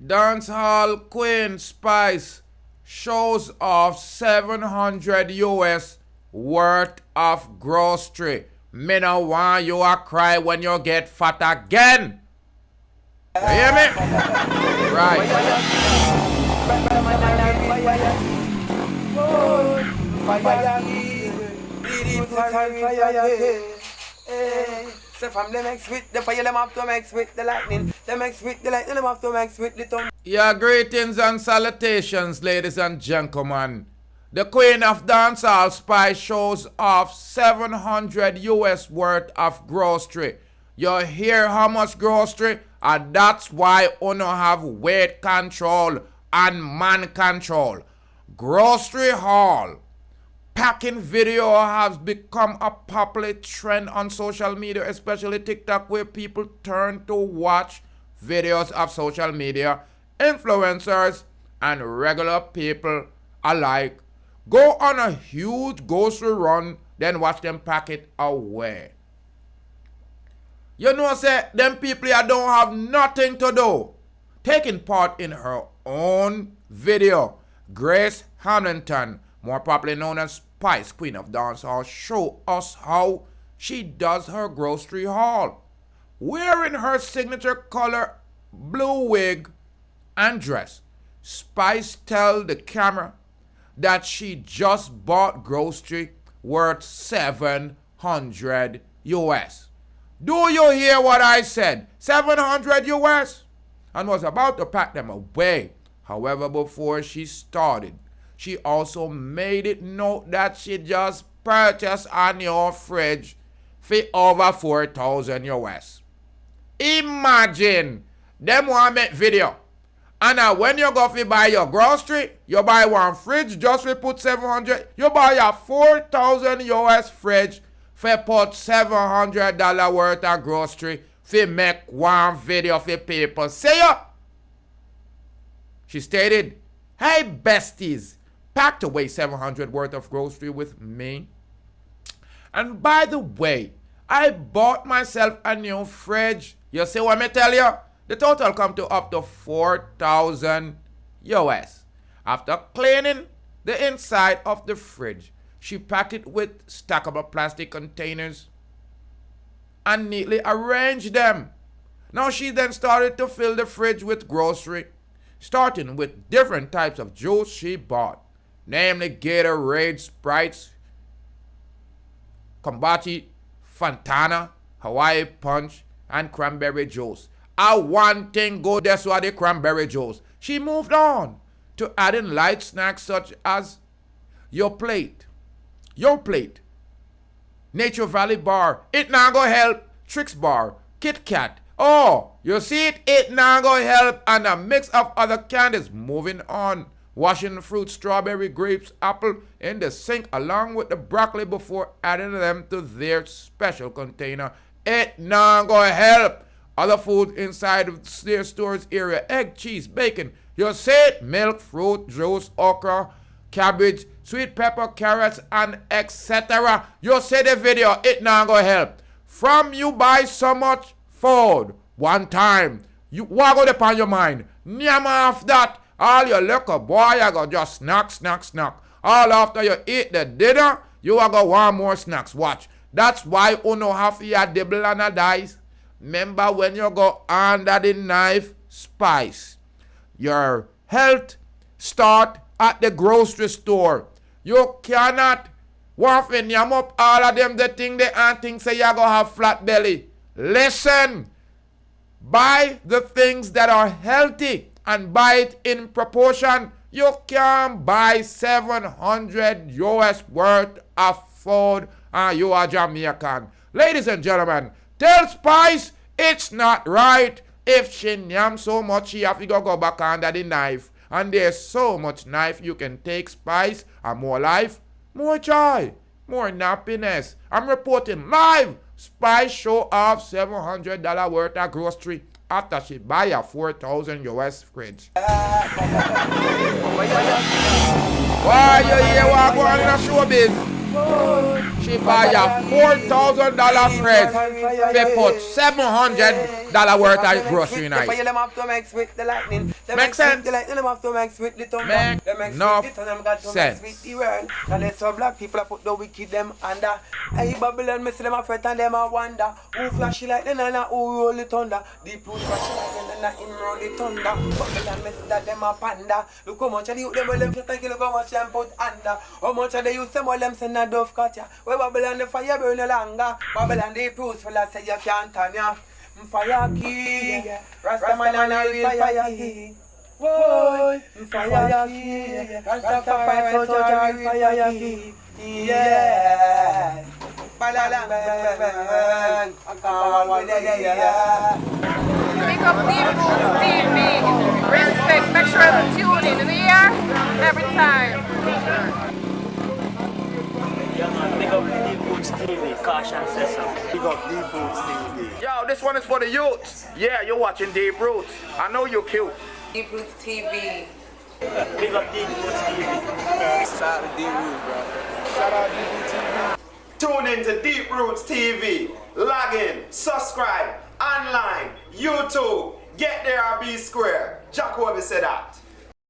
Dancehall Queen Spice shows off 700 US worth of grocery. Me no want you a cry when you get fat again. You hear me? Right. So from them mix with the fire, them have to mix with the lightning. Them mix with the lightning, them have to mix with the thunder. Yeah, greetings and salutations, ladies and gentlemen. The Queen of Dancehall Spice shows off 700 US worth of grocery. You hear how much grocery? And that's why uno have weight control and man control. Grocery haul. Packing video has become a popular trend on social media, especially TikTok, where people turn to watch videos of social media, influencers, and regular people alike go on a huge grocery run, then watch them pack it away. You know, say, them people here don't have nothing to do. Taking part in her own video, Grace Hamilton, more popularly known as Spice, Queen of Dancehall, show us how she does her grocery haul. Wearing her signature color blue wig and dress, Spice tells the camera that she just bought grocery worth 700 US. Do you hear what I said? 700 US? And was about to pack them away. However, before she started, she also made it note that she just purchased a new fridge for over 4,000 US. Imagine them want make video. And when you go to buy your grocery, you buy one fridge just to put 700. You buy a 4,000 US fridge for put $700 worth of grocery for make one video for people. See ya. She stated, "Hey besties, packed away 700 worth of grocery with me. And by the way, I bought myself a new fridge. You see what me tell you? The total come to up to 4,000 US. After cleaning the inside of the fridge, she packed it with stackable plastic containers and neatly arranged them. Now she then started to fill the fridge with grocery, starting with different types of juice she bought, namely Gatorade, Sprites, Kombucha, Fantana, Hawaii Punch, and cranberry juice. One thing good, that's why the cranberry juice. She moved on to adding light snacks such as your plate, Nature Valley bar, it now go help, Trix bar, Kit Kat. Oh, you see it? It now go help, and a mix of other candies. Moving on, washing fruit, strawberry, grapes, apple in the sink along with the broccoli before adding them to their special container. It now go help. Other food inside of their storage area, egg, cheese, bacon. You see it? Milk, fruit, juice, okra, cabbage, sweet pepper, carrots, and etc. You see the video, it now go help. From you buy so much food one time, you what go upon your mind? Nyama after that, all your liquor boy, you go just snack. All after you eat the dinner, you are go want more snacks. Watch. That's why uno have a dibble and a dice. Remember when you go under the knife, Spice. Your health start at the grocery store. You cannot want to yam up all of them the thing they and think say you go have flat belly. Listen. Buy the things that are healthy and buy it in proportion. You can buy 700 US worth of food and you are Jamaican. Ladies and gentlemen, tell Spice it's not right. If she yam so much, she have to go back under the knife. And there's so much knife you can take, Spice, and more life, more joy, more happiness. I'm reporting live. Spice show off $700 worth of grocery after she buy a 4,000 US fridge. Why you here? What going on in the showbiz? She buy a $4,000 fridge. They put $700 worth of grocery in it. Make sense? Make enough sense. And there's some black people that put the wicked them under. Hey, Babylon, me see them a fret and them a wonder. Who flashy like them and who roll the thunder. Deep root flashy like them and him roll the thunder. Babylon, me see that them a panda. Look how much of the youth them will them fret and kill, look how much them put under. How much of the youth them will them send a dove cut ya. Where Babylon the fire burn no longer. Babylon the proofs for that say you can't turn ya. Fire king, Rastaman and a real fire king. Whoa, fire king, Rastafari soldier real fire king. Yeah. Big up Deep Roots TV. Respect, make sure to tune in here every time. Yeah man, big up Deep Roots TV, Caution Session. Big up Deep Roots TV. Yo, this one is for the youth. Yeah, you're watching Deep Roots. I know you're cute. Deep Roots TV. Big up Deep Roots TV. Shout out to Deep Roots, bro. Shout out to Deep Roots TV. Tune in to Deep Roots TV. Log in, subscribe, online, YouTube. Get there or be square. Jacoby said that.